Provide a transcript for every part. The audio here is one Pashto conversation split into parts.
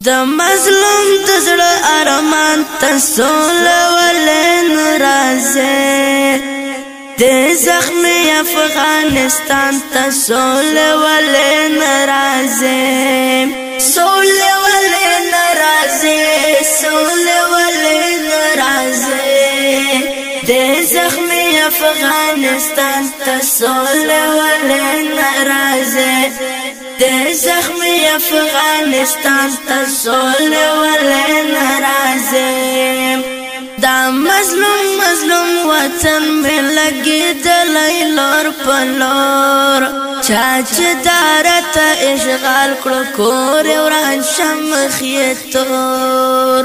د مظلوم د زړه ارمان ته سوله ولې ناراضه د زخمي افغانستان ته سوله ولې ناراضه سوله ولې ناراضه سوله ولې ناراضه د زخمي افغانستان ته سوله ولې ناراضه د زخمي افغانستان ته سوله ولې ناراضه دا مظلوم وطن مې لګېدلی لور په لور چا چې دارته اشغال کړو کور یې وران شه مخ یې تور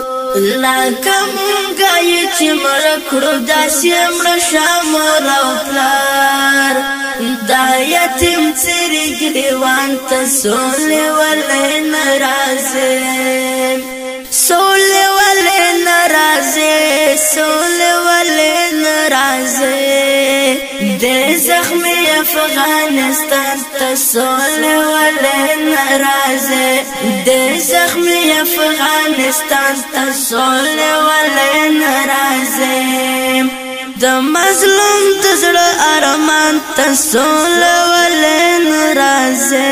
لکه مونږه یې چې مړه کړو داسې مړه شه مور او پلار دا یتیم څیرې ګریوان ته سولې ولې ناراضه سولې ولې ناراضه سولې ولې ناراضه د زخمي افغانستان ته سولې ولې ناراضه د زخمي افغانستان ته سولې ولې ناراضه د مظلوم د زړه ارمان ته سوله ولې ناراضه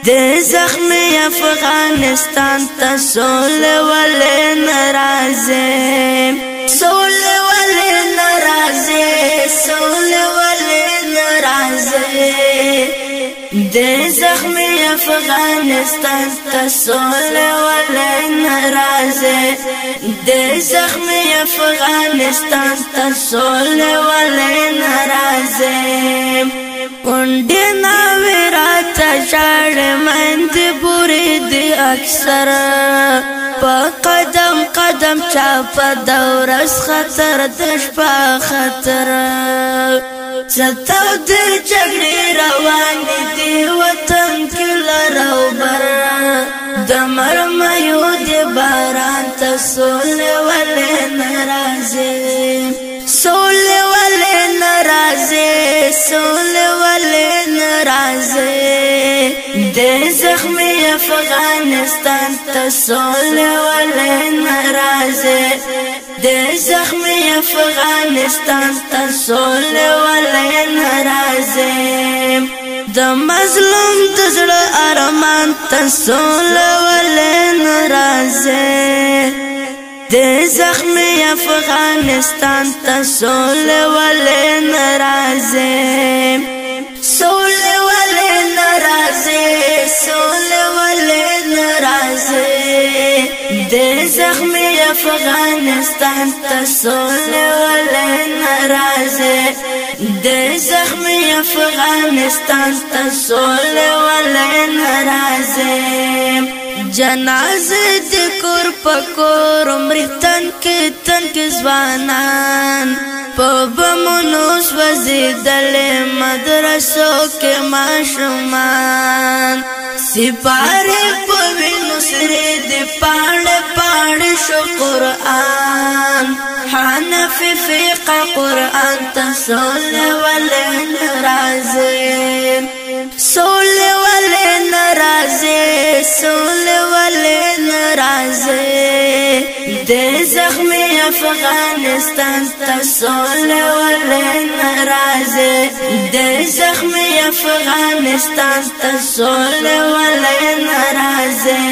د زخمي افغانستان ته سوله ولې ناراضه سوله ولې ناراضه سوله ولې ناراضه د زخمي افغانستان ته سوله ولې ناراضه د زخمي افغانستان ته سوله ولې ناراضه اونډه ناوې راته ژاړې مندې بورې دې اکثر په قدم قدم چا په د ورځ خطر د شپه خطر ستو د جګړې روانې دي وطن کې لر او بر د مرمیو د باران ته سوله ولې ناراضه سوله ولې ناراضه سوله ولې ناراضه د زخمي افغانستان ته سوله ولې ناراضه د زخمي افغانستان ته سوله ولې ناراضه د مظلوم د زړه ارمان ته سوله ولې ناراضه د زخمي افغانستان ته سوله ولې ناراضه سوله ولې ناراضه سوله ولې ناراضه د زخمي افغانستان ته سوله ولې ناراضه د زخمي افغانستان ته سوله ولې ناراضه جنازه د کور پکور مرتن کې تن کې ځوانان په بمونو سوځیدل مدرسو کې ماشومان سپاره په وینو سره د پاڼه شو قرآن حنفي فقه قرآن ته سوله ولې ناراضه سوله ولې ناراضه سوله ولې ناراضه د زخمي افغانستان ته سوله ولې ناراضه د زخمي افغانستان ته سوله ولې ناراضه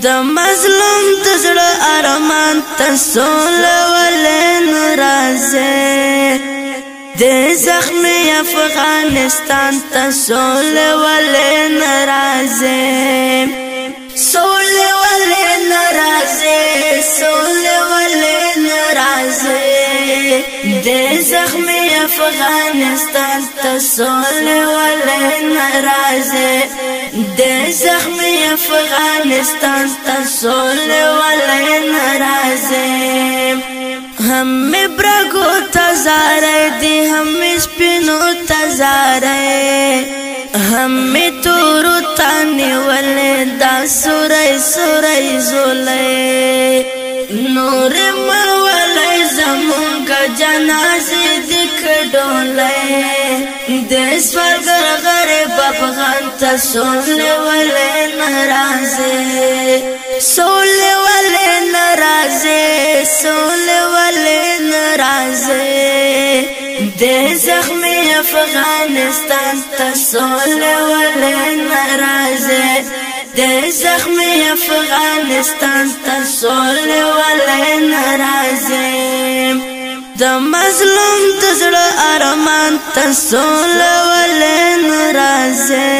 د مظلوم د زړه ارمان ته سوله ولې ناراضه د زخمي افغانستان ته سوله ولې ناراضه سوله ولې ناراضه سوله ولې ناراضه د زخمي افغانستان ته سوله ولې ناراضه د زخمي افغانستان ته سوله ولې ناراضه هم برګو تزارې دي هم سپینو تزارې هم تورو تانی ولې دا سورې زولې نور مولې زمونږ جنازې د کډولې د سوالګر غریب افغان ته سولې ولې ناراضه سولې ولې ناراضه سولې ولې ناراضه د زخمي افغانستان ته سولې ولې ناراضه د زخمي افغانستان ته سولې ولې ناراضه د مظلوم د زړه ارمان ته سولې ولې ناراضه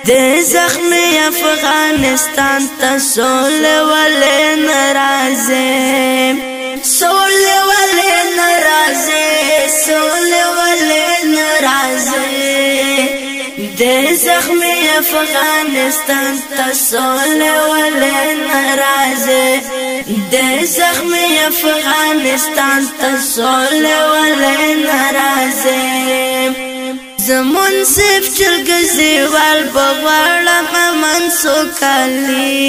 د زخمي افغانستان ته سولې ولې ناراضه سولې ولې ناراضه سولې ولې ناراضه د زخمي افغانستان ته سولې ولې ناراضه د زخمي افغانستان ته سولې ولې ناراضه زمون صف چرګزیوال بغواړم امن سوکالي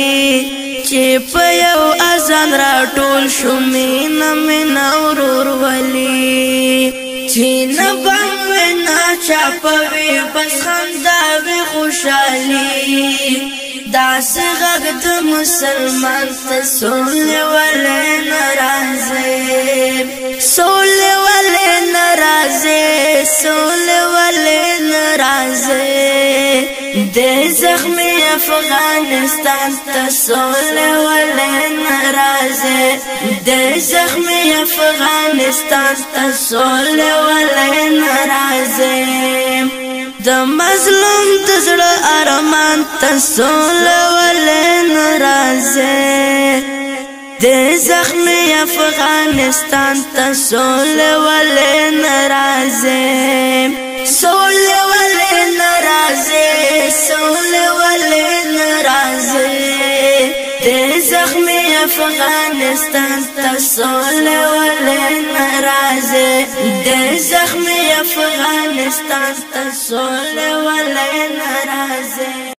چې په یو اذان راټول شو مینه ورور ولي چې نه باندې نه چاپوي بس خندا وي خوشالي داس غږ د مسلمان ته سولې ولې ناراضه سولې ولې ناراضه سولې ولې ناراضه د زخمي افغانستان ته سولې ولې ناراضه د زخمي افغانستان ته سولې ولې ناراضه د مظلوم د زړه ارمان ته سولې ولې ناراضه د زخمي افغانستان ته سولې ولې ناراضه سولې ولې ناراضه سولې ولې ناراضه د زخمي افغانستان ته سولې ولې ناراضه د زخمي افغانستان ته سولې ولې ناراضه